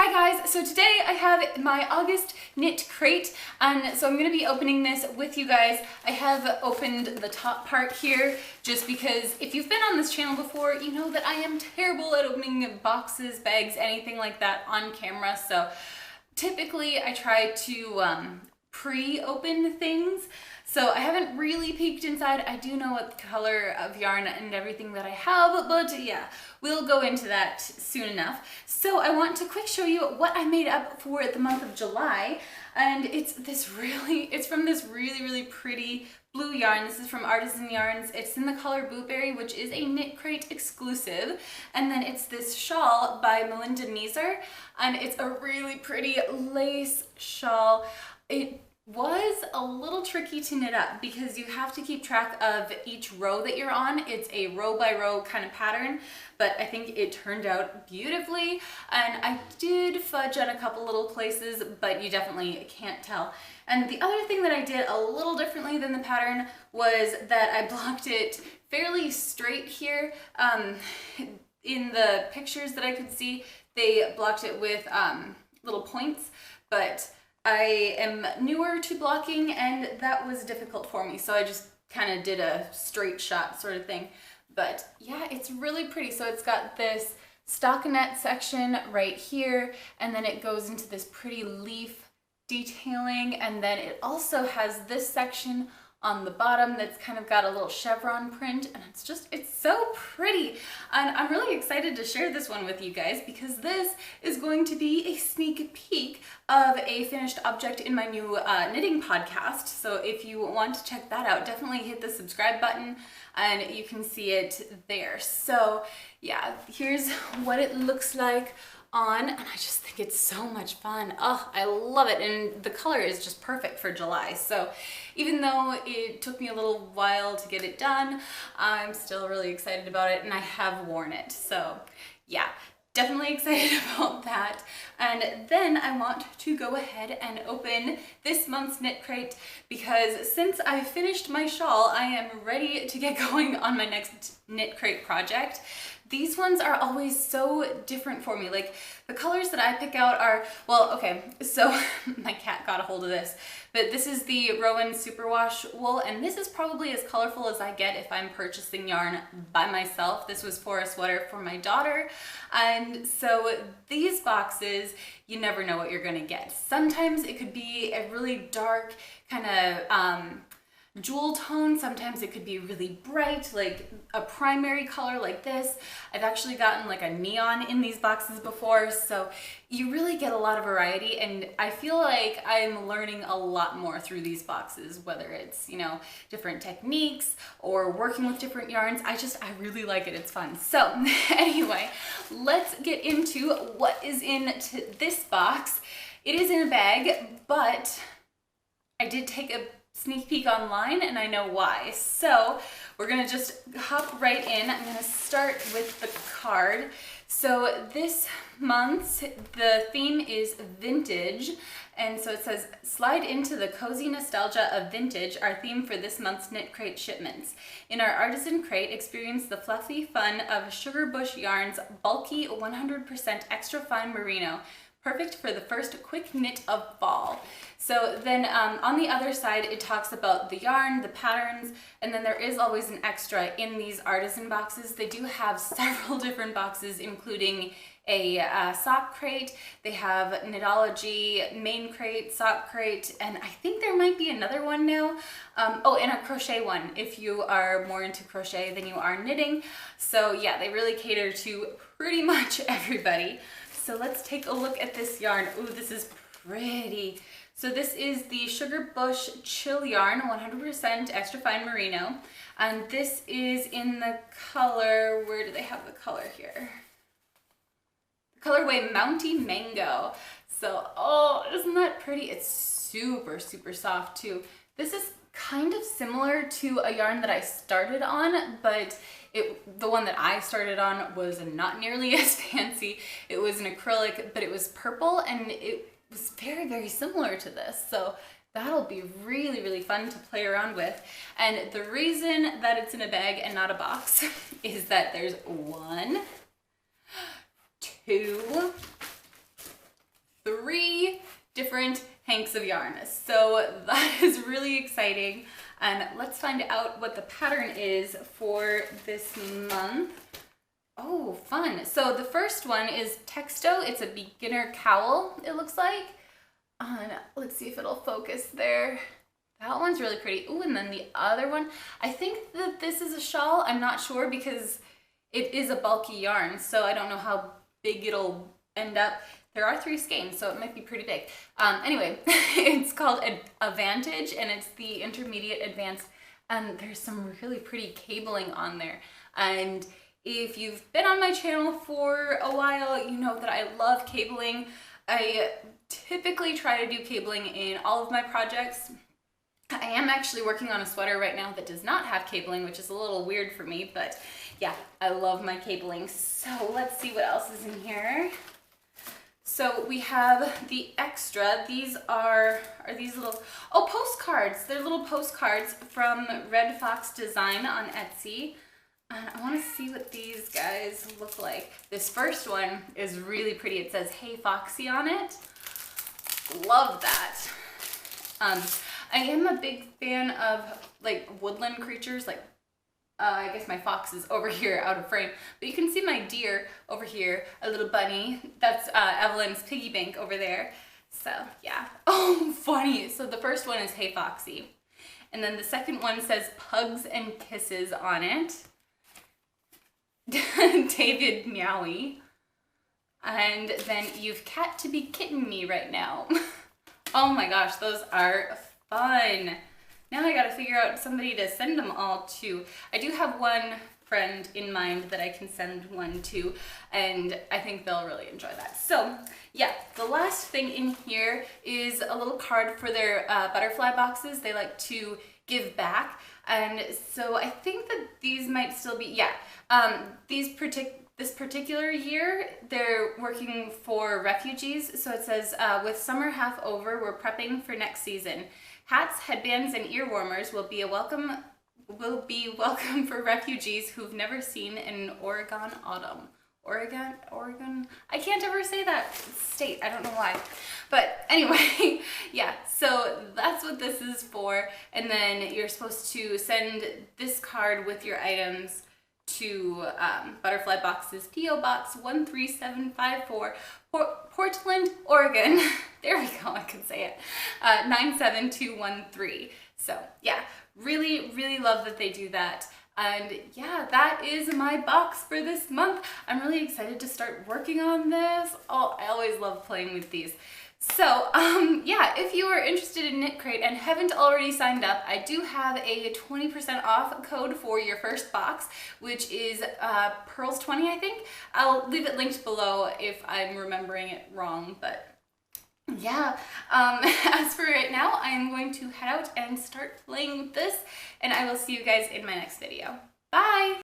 Hi guys, so today I have my August knit crate, and so I'm going to be opening this with you guys. I have opened the top part here just because if you've been on this channel before, you know that I am terrible at opening boxes, bags, anything like that on camera. So typically I try to pre-open things. So I haven't really peeked inside. I do know what color of yarn and everything that I have, but yeah, we'll go into that soon enough. So I want to quick show you what I made up for the month of July. And it's from this really pretty blue yarn. This is from Artisan Yarns. It's in the color Blueberry, which is a KnitCrate exclusive. And then it's this shawl by Melinda Neeser, and it's a really pretty lace shawl. It was a little tricky to knit up because you have to keep track of each row that you're on. It's a row by row kind of pattern, but I think it turned out beautifully. And I did fudge on a couple little places, but you definitely can't tell. And the other thing that I did a little differently than the pattern was that I blocked it fairly straight here. In the pictures that I could see, they blocked it with little points, but I am newer to blocking and that was difficult for me, so I just kind of did a straight shot sort of thing. But yeah, it's really pretty. So it's got this stockinette section right here, and then it goes into this pretty leaf detailing, and then it also has this section on the bottom that's kind of got a little chevron print, and it's so pretty. And I'm really excited to share this one with you guys because this is going to be a sneak peek of a finished object in my new knitting podcast. So if you want to check that out, definitely hit the subscribe button and you can see it there. So yeah, here's what it looks like on, and I just think it's so much fun. Oh, I love it, and the color is just perfect for July. So even though it took me a little while to get it done, I'm still really excited about it, and I have worn it. So yeah, definitely excited about that. And then I want to go ahead and open this month's knit crate because since I finished my shawl, I am ready to get going on my next knit crate project. These ones are always so different for me. Like the colors that I pick out are, well, okay, so my cat got a hold of this, but this is the Rowan Superwash wool, and this is probably as colorful as I get if I'm purchasing yarn by myself. This was for a sweater for my daughter, and so these boxes, you never know what you're gonna get. Sometimes it could be a really dark kind of jewel tone. Sometimes it could be really bright, like a primary color like this. I've actually gotten like a neon in these boxes before, so you really get a lot of variety, and I feel like I'm learning a lot more through these boxes, whether it's, you know, different techniques or working with different yarns. I really like it. It's fun. So anyway, let's get into what is in this box. It is in a bag, but I did take a sneak peek online and I know why. So we're gonna just hop right in. I'm gonna start with the card. So this month's, the theme is vintage. And so it says, slide into the cozy nostalgia of vintage, our theme for this month's knit crate shipments. In our artisan crate, experience the fluffy fun of Sugar Bush Yarn's bulky 100% extra fine merino. Perfect for the first quick knit of fall. So then on the other side, it talks about the yarn, the patterns, and then there is always an extra in these artisan boxes. They do have several different boxes, including a sock crate. They have Knitology main crate, sock crate, and I think there might be another one now. Oh, and a crochet one if you are more into crochet than you are knitting. So yeah, they really cater to pretty much everybody. So let's take a look at this yarn. Ooh, this is pretty. So this is the Sugar Bush Chill Yarn, 100% extra fine merino. And this is in the color, where do they have the color here? The colorway Mounty Mango. So, oh, isn't that pretty? It's super soft too. This is kind of similar to a yarn that I started on, but the one that I started on was not nearly as fancy. It was an acrylic, but it was purple, and it was very similar to this. So that'll be really fun to play around with. And the reason that it's in a bag and not a box is that there's 1, 2, different hanks of yarn. So that is really exciting. And let's find out what the pattern is for this month. Oh, fun. So the first one is Texto. It's a beginner cowl, it looks like. And let's see if it'll focus there. That one's really pretty. Ooh, and then the other one, I think that this is a shawl. I'm not sure because it is a bulky yarn, so I don't know how big it'll end up. There are 3 skeins, so it might be pretty big. Anyway, it's called Advantage, and it's the intermediate advanced, and there's some really pretty cabling on there. And if you've been on my channel for a while, you know that I love cabling. I typically try to do cabling in all of my projects. I am actually working on a sweater right now that does not have cabling, which is a little weird for me, but yeah, I love my cabling. So let's see what else is in here. So we have the extra. These are these little, oh, postcards. They're little postcards from Red Fox Design on Etsy. And I want to see what these guys look like. This first one is really pretty. It says, "Hey Foxy" on it. Love that. I am a big fan of like woodland creatures, like I guess my fox is over here out of frame, but you can see my deer over here, a little bunny. That's Evelyn's piggy bank over there. So yeah. Oh, funny. So the first one is "Hey Foxy." And then the second one says "Pugs and Kisses" on it. David Meowie. And then "You've cat to be kitten me right now." Oh my gosh, those are fun. Now I gotta figure out somebody to send them all to. I do have one friend in mind that I can send one to, and I think they'll really enjoy that. So yeah, the last thing in here is a little card for their butterfly boxes. They like to give back, and so I think that these might still be, yeah, this particular year, they're working for refugees. So it says, "With summer half over, we're prepping for next season. Hats, headbands, and ear warmers will be welcome for refugees who've never seen an Oregon autumn." Oregon? I can't ever say that state. I don't know why. But anyway, yeah, so that's what this is for. And then you're supposed to send this card with your items to Butterfly Boxes, P.O. Box 13754, Portland, Oregon. There we go, I could say it. 97213. So yeah, really, really love that they do that. And yeah, that is my box for this month. I'm really excited to start working on this. Oh, I always love playing with these. So yeah, if you are interested in KnitCrate and haven't already signed up, I do have a 20% off code for your first box, which is Pearls20, I think. I'll leave it linked below if I'm remembering it wrong, but yeah, as for right now, I'm going to head out and start playing with this, and I will see you guys in my next video. Bye!